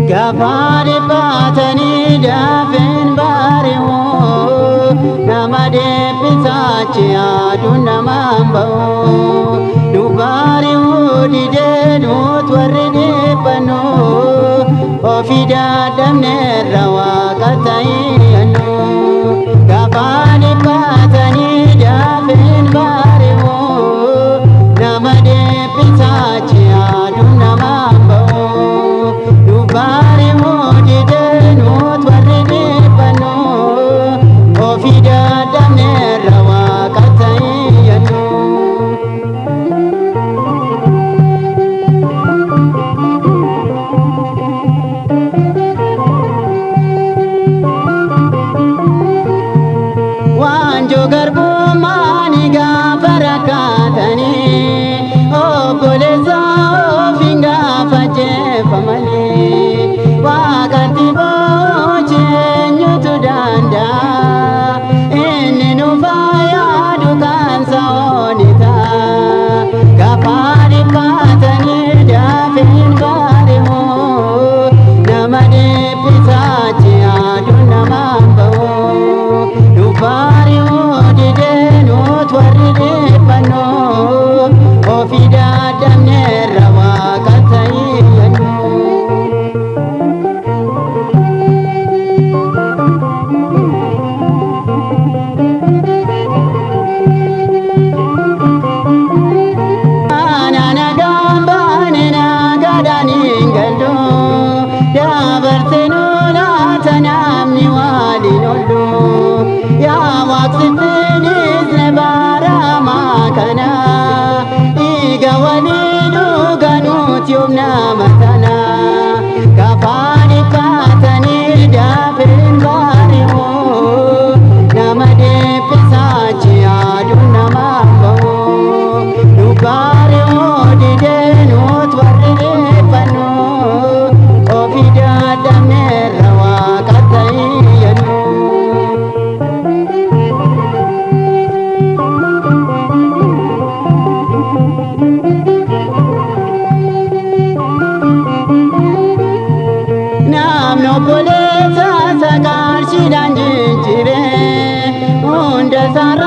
Gafari batani dafin bariho nama depisachi adu namambo dubariho dide dut waride pano ofida damne rawa katai anu Gafari batani dafin bariho nama depisachi adu namambo Bari mudi denut waridi pano ofida damne rawa katai yanu Wanjo garbu mani gafarakatani obboleza ofinga faje famali Wakati boche nyutu danda Inni nufaya dukan saonita Kapari patani dafin barimu Namade pisachi adu namambo Dubari udide nutwaride pano Ofida damne rawa katai yanu Ya waqtifinis nebara makana Iga walidu ganut yumna matana Kafani patani dafin bariho Nama depisachi adu namambo Dubariho didenut waride pano Ofida damne rawa katai yanu Obboleza sakarshi danjijjibe hunda sarra